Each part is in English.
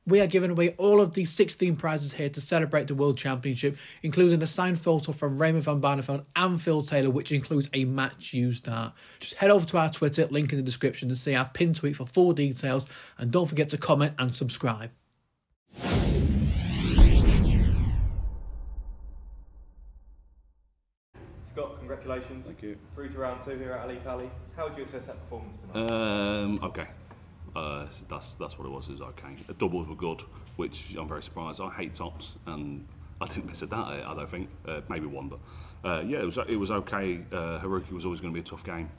We are giving away all of these 16 prizes here to celebrate the World Championship, including a signed photo from Raymond van Barneveld and Phil Taylor, which includes a match used dart. Just head over to our Twitter, link in the description, to see our pinned tweet for full details, and don't forget to comment and subscribe. Scott, congratulations. Thank you. Through to round 2 here at Ali Pali. How would you assess that performance tonight? Okay. That's what it was. It was okay. The doubles were good, which I'm very surprised. I hate tops, and I didn't miss a dart. I don't think. Maybe one, but yeah, it was okay. Haruki was always going to be a tough game.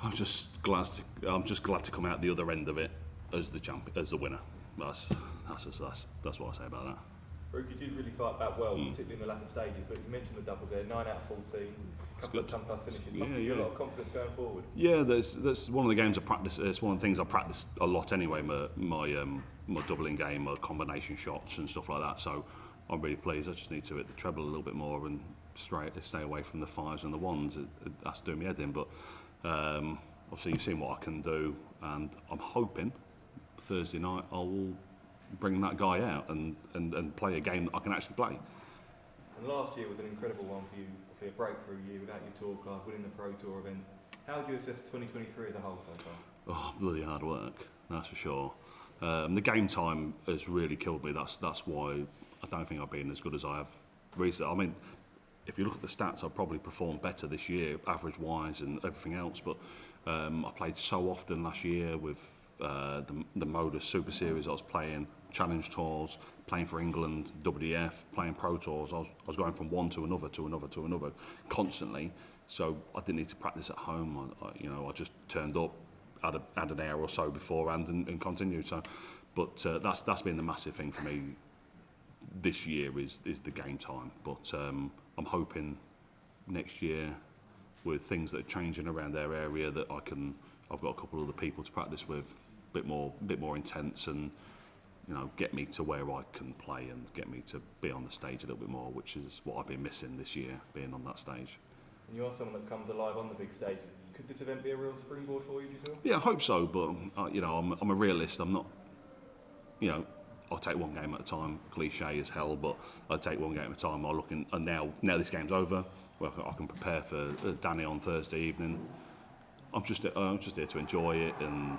I'm just glad to come out the other end of it as the champion, as the winner. That's what I say about that. Haruki did really fight back well, particularly in the latter stages, but you mentioned the doubles there, 9 out of 14, a couple of 10+ finishes. Must give you a lot of confidence going forward. Yeah, that's one of the games I practice. It's one of the things I practice a lot anyway. My doubling game, my combination shots and stuff like that. So I'm really pleased. I just need to hit the treble a little bit more and stay away from the 5s and the 1s. That's doing me head in. But obviously you've seen what I can do, and I'm hoping Thursday night I will bring that guy out and play a game that I can actually play. And last year was an incredible one for you, for a breakthrough year without your tour card, winning the Pro Tour event. How do you assess 2023 as a whole so far? Oh, bloody hard work, that's for sure. The game time has really killed me. That's why I don't think I've been as good as I have recently. I mean, if you look at the stats, I've probably performed better this year, average-wise and everything else, but I played so often last year with the Modus Super Series I was playing, Challenge Tours, playing for England, WDF, playing Pro Tours. I was going from one to another, constantly. So I didn't need to practice at home. I just turned up, had an hour or so beforehand and continued. So, but that's been the massive thing for me this year is the game time. But I'm hoping next year, with things that are changing around their area, that I've got a couple of other people to practice with, a bit more intense, and get me to where I can play and get me to be on the stage a little bit more, which is what I've been missing this year, being on that stage. And you are someone that comes alive on the big stage. Could this event be a real springboard for you, do you feel? Yeah, I hope so, but I'm a realist. I'm not, I'll take one game at a time. Cliche as hell, but I'll take one game at a time. I'll look and now this game's over. Well, I can prepare for Danny on Thursday evening. I'm just here to enjoy it, and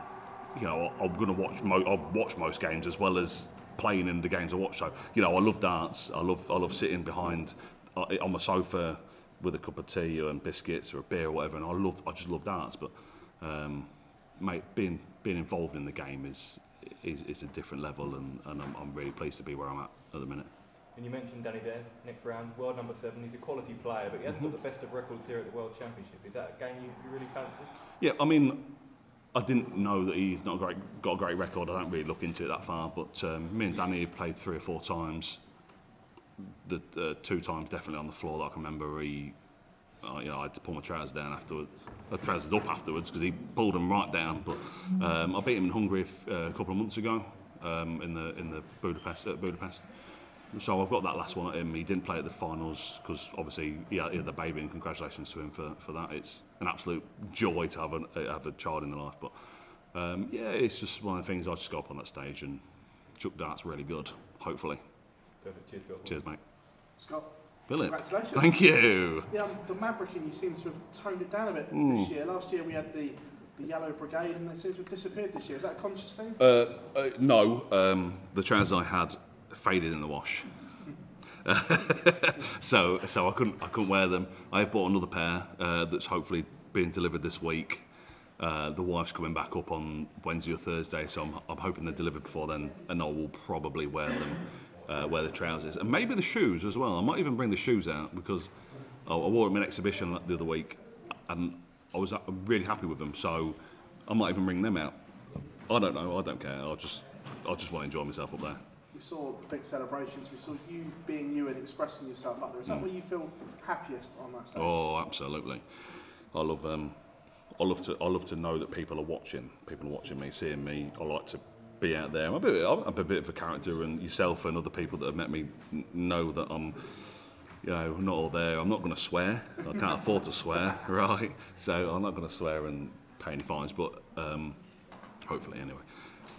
I'm going to I'll watch most games as well as playing in the games I watch. So I love darts. I love sitting behind on my sofa with a cup of tea and biscuits or a beer or whatever, and I just love darts. But mate, being involved in the game is a different level, and I'm really pleased to be where I'm at the minute. And you mentioned Danny there, next round, world number 7. He's a quality player, but he hasn't got the best of records here at the World Championship. Is that a game you really fancy? Yeah, I mean, I didn't know that he's got a great record. I don't really look into it that far, but me and Danny have played 3 or 4 times. The 2 times definitely on the floor that I can remember. I had to pull my trousers down afterwards. Trousers up afterwards because he pulled them right down. But I beat him in Hungary a couple of months ago in the Budapest. So I've got that last one at him. He didn't play at the finals because obviously he had the baby, and congratulations to him for that. It's an absolute joy to have a child in the life. But yeah, it's just one of the things. I just go up on that stage and chuck darts really good, hopefully. Perfect. Cheers, Scott. Cheers, mate. Scott, Philip. congratulations. Thank you. Yeah, the Maverick in you seems to have toned it down a bit this year. Last year we had the Yellow Brigade, and it seems to have disappeared this year. Is that a conscious thing? No. The trousers I had faded in the wash. so I couldn't wear them. I have bought another pair that's hopefully being delivered this week. The wife's coming back up on Wednesday or Thursday, so I'm hoping they're delivered before then, and I will probably wear them, wear the trousers, and maybe the shoes as well. I might even bring the shoes out because I wore them in an exhibition the other week, and I'm really happy with them. So I might even bring them out. I don't know. I don't care. I just want to enjoy myself up there. We saw the big celebrations. We saw you being you and expressing yourself up there. Is that where you feel happiest on that stage? Oh, absolutely. I love to know that people are watching. People are watching me, seeing me. I like to be out there. I'm a bit of a character, and yourself and other people that have met me know that I'm, not all there. I'm not going to swear. I can't afford to swear, right? So I'm not going to swear and pay any fines. But hopefully, anyway.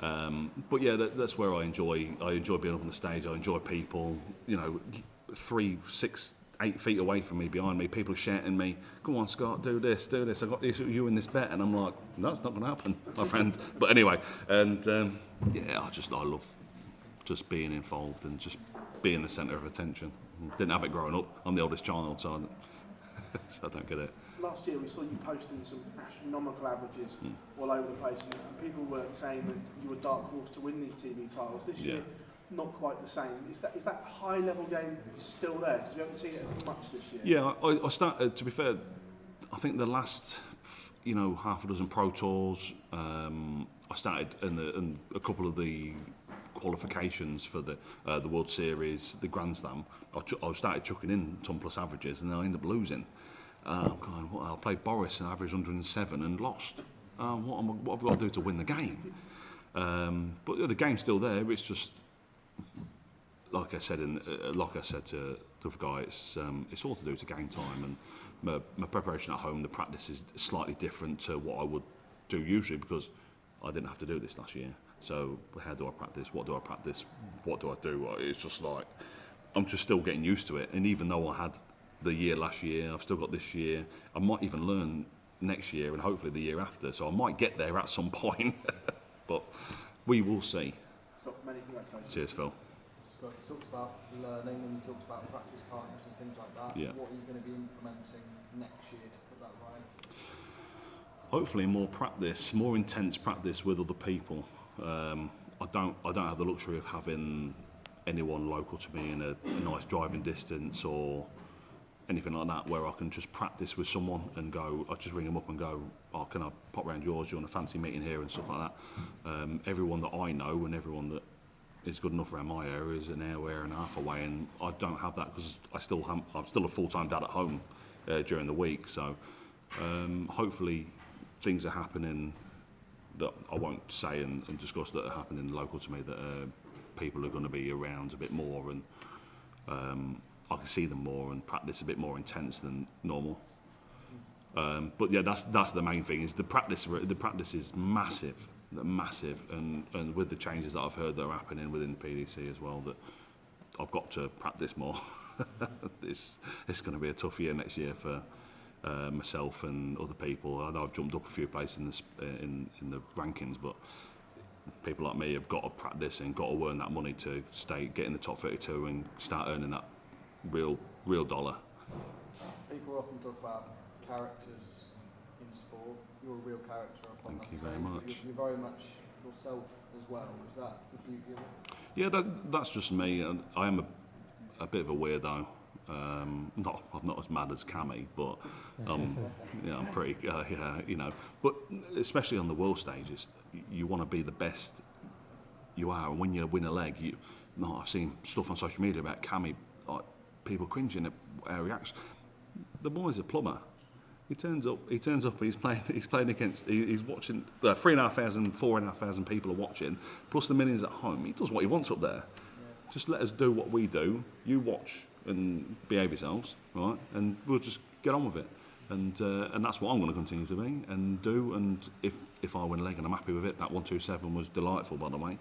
But yeah, that's where I enjoy being up on the stage. I enjoy people, 3, 6, 8 feet away from me, behind me, people shouting me, "Come on, Scott, do this, I got you in this bet," and I'm like, "No, it's not going to happen, my friend." But anyway, and I love just being involved and just being the centre of attention. Didn't have it growing up. I'm the oldest child, so I don't get it. Last year we saw you posting some astronomical averages all over the place, and people were saying that you were dark horse to win these TV titles. This year, not quite the same. Is that high level game still there? Because we haven't seen it as much this year. Yeah, I started. To be fair, I think the last half a dozen Pro Tours, I started in a couple of the qualifications for the World Series, the Grand Slam. I started chucking in ton plus averages, and then I ended up losing. I played Boris and averaged 107 and lost. What have I got to do to win the game? But the game's still there. It's just like I said to the guy. It's all to do to game time, and my preparation at home. The practice is slightly different to what I would do usually because I didn't have to do this last year. So how do I practice? What do I practice? What do I do? It's just like I'm just still getting used to it. And even though I had the year last year, I've still got this year. I might even learn next year and hopefully the year after. So I might get there at some point, but we will see. Scott, many congratulations. Cheers, Phil. Scott, you talked about learning and you talked about practice partners and things like that. Yeah. What are you going to be implementing next year to put that right? Hopefully more practice, more intense practice with other people. I don't have the luxury of having anyone local to me in a nice driving distance or anything like that where I can just practice with someone and go, I just ring them up and go, "Oh, can I pop round yours? You want a fancy meeting here?" and stuff like that. Everyone that I know and everyone that is good enough around my area is an hour and a half away, and I don't have that because I'm still a full-time dad at home during the week. So hopefully things are happening that I won't say and discuss that are happening local to me that people are going to be around a bit more and I can see them more and practice a bit more intense than normal. But yeah, that's the main thing. Is the practice is massive, and with the changes that I've heard that are happening within PDC as well, that I've got to practice more. It's going to be a tough year next year for myself and other people. I know I've jumped up a few places in the rankings, but people like me have got to practice and got to earn that money to get in the top 32 and start earning that real dollar. People often talk about characters in sport. You're a real character upon Thank that you very stage. much. You're very much yourself as well. Is that the beauty of it? Yeah, that's just me. And I am a bit of a weirdo. I'm not as mad as Cammy, but I'm pretty, But especially on the world stages, you want to be the best you are. And when you win a leg, I've seen stuff on social media about Cammy, like people cringing at how he acts. The boy's a plumber. He turns up. He's playing against. He's watching. 3,500, 4,500 people are watching, plus the millions at home. He does what he wants up there. Yeah. Just let us do what we do. You watch and behave yourselves, right? And we'll just get on with it. And that's what I'm going to continue to be and do. And if I win a leg and I'm happy with it, that 127 was delightful, by the way.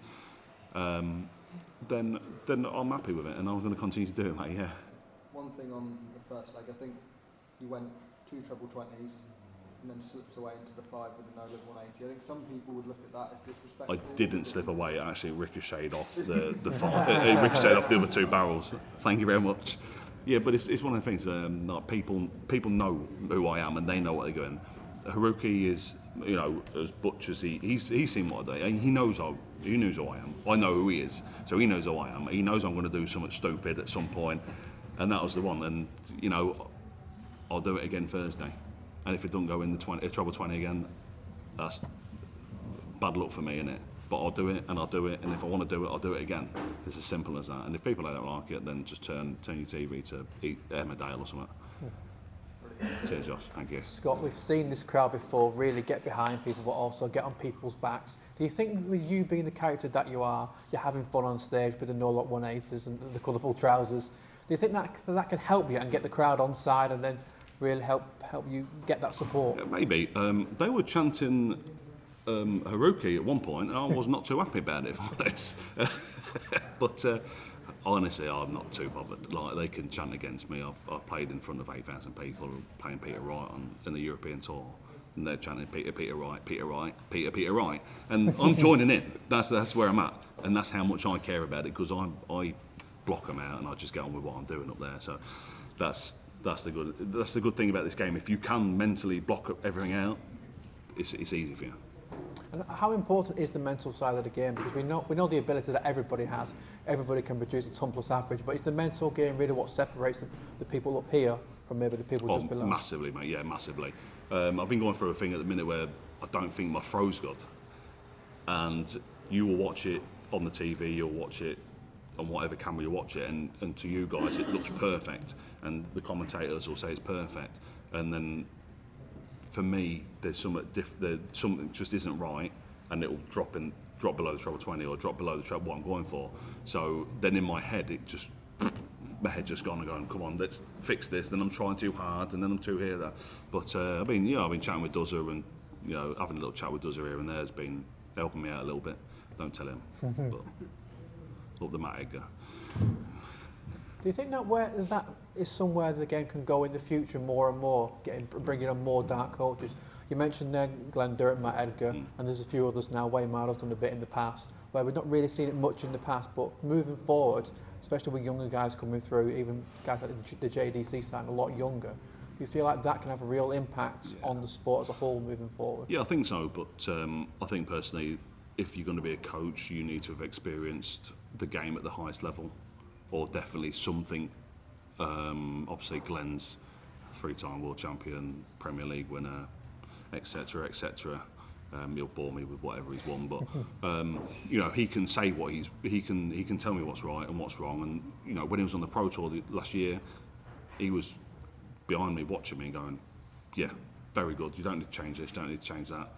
Then I'm happy with it, and I'm going to continue to do it, mate. Yeah. One thing on the first leg, I think you went 2 treble 20s and then slipped away into the 5 with a no-lid 180. I think some people would look at that as disrespectful. I didn't slip away. It actually ricocheted off the 5. It ricocheted off the other 2 barrels. Thank you very much. Yeah, but it's one of the things. Like people know who I am, and they know what they're doing. Haruki is, as butch as he's seen what I do. He knows who I am. I know who he is, so he knows who I am. He knows I'm going to do something stupid at some point, and that was the one. And I'll do it again Thursday. And if it doesn't go in the treble 20 again, that's bad luck for me, innit? But I'll do it, and I'll do it, and if I want to do it, I'll do it again. It's as simple as that. And if people don't like it, then just turn your TV to Emmerdale or something. Cheers, Josh. Thank you. Scott, we've seen this crowd before really get behind people, but also get on people's backs. Do you think with you being the character that you are, you're having fun on stage with the no-lock 180s and the colourful trousers? Do you think that can help you and get the crowd on side and then really help you get that support? Yeah, maybe. They were chanting Haruki at one point, I was not too happy about it, if I'm honest. But honestly, I'm not too bothered. Like, they can chant against me. I've played in front of 8,000 people playing Peter Wright in the European tour. And they're chanting Peter Wright, Peter Wright, Peter Wright. And I'm joining in. That's where I'm at. And that's how much I care about it, because I block them out and I just get on with what I'm doing up there. So that's the good thing about this game. If you can mentally block everything out, it's easy for you. And how important is the mental side of the game? Because we know the ability that everybody has. Everybody can produce a 10+ average, but is the mental game really what separates the people up here from maybe the people just below? Massively, mate. Yeah, massively. I've been going through a thing at the minute where I don't think my throw's good, and you will watch it on the TV, you'll watch it on whatever camera you watch it, and to you guys it looks perfect, and the commentators will say it's perfect, and then for me there's something just isn't right, and it will drop below the treble 20 or drop below the treble what I'm going for. So then in my head my head just gone and going, come on, let's fix this. Then I'm trying too hard, and then I'm too here there. But I've been chatting with DUZZA, and having a little chat with DUZZA here and there has been helping me out a little bit. Don't tell him, but up the mat, Edgar. Do you think that is somewhere the game can go in the future more and more, bringing on more dark coaches? You mentioned then Glen, Durrant, Matt, Edgar, and there's a few others now. Wayne Marlowe's done a bit in the past, where we've not really seen it much in the past, but moving forward, especially with younger guys coming through, even guys like the JDC starting a lot younger, do you feel like that can have a real impact on the sport as a whole moving forward? Yeah, I think so, but I think personally, if you're going to be a coach, you need to have experienced the game at the highest level, or definitely something. Obviously, Glen's 3-time world champion, Premier League winner, etc., etc. He'll bore me with whatever he's won, but he can say what he can tell me what's right and what's wrong. And when he was on the Pro Tour last year, he was behind me watching me and going, yeah, very good. You don't need to change this. Don't need to change that.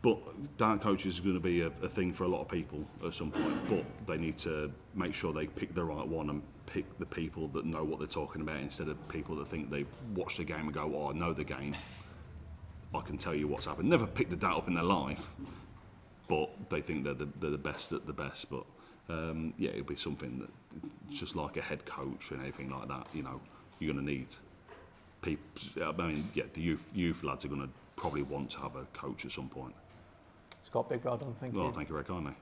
But dark coaches are going to be a thing for a lot of people at some point, but they need to make sure they pick the right one and pick the people that know what they're talking about, instead of people that think they watch the game and go, oh, I know the game, I can tell you what's happened. Never picked the data up in their life, but they think they're the best at the best. But it'll be something that, just like a head coach and anything like that, you're going to need people. The youth lads are going to probably want to have a coach at some point. Scott, big well done. Thank you. Well, thank you very kindly.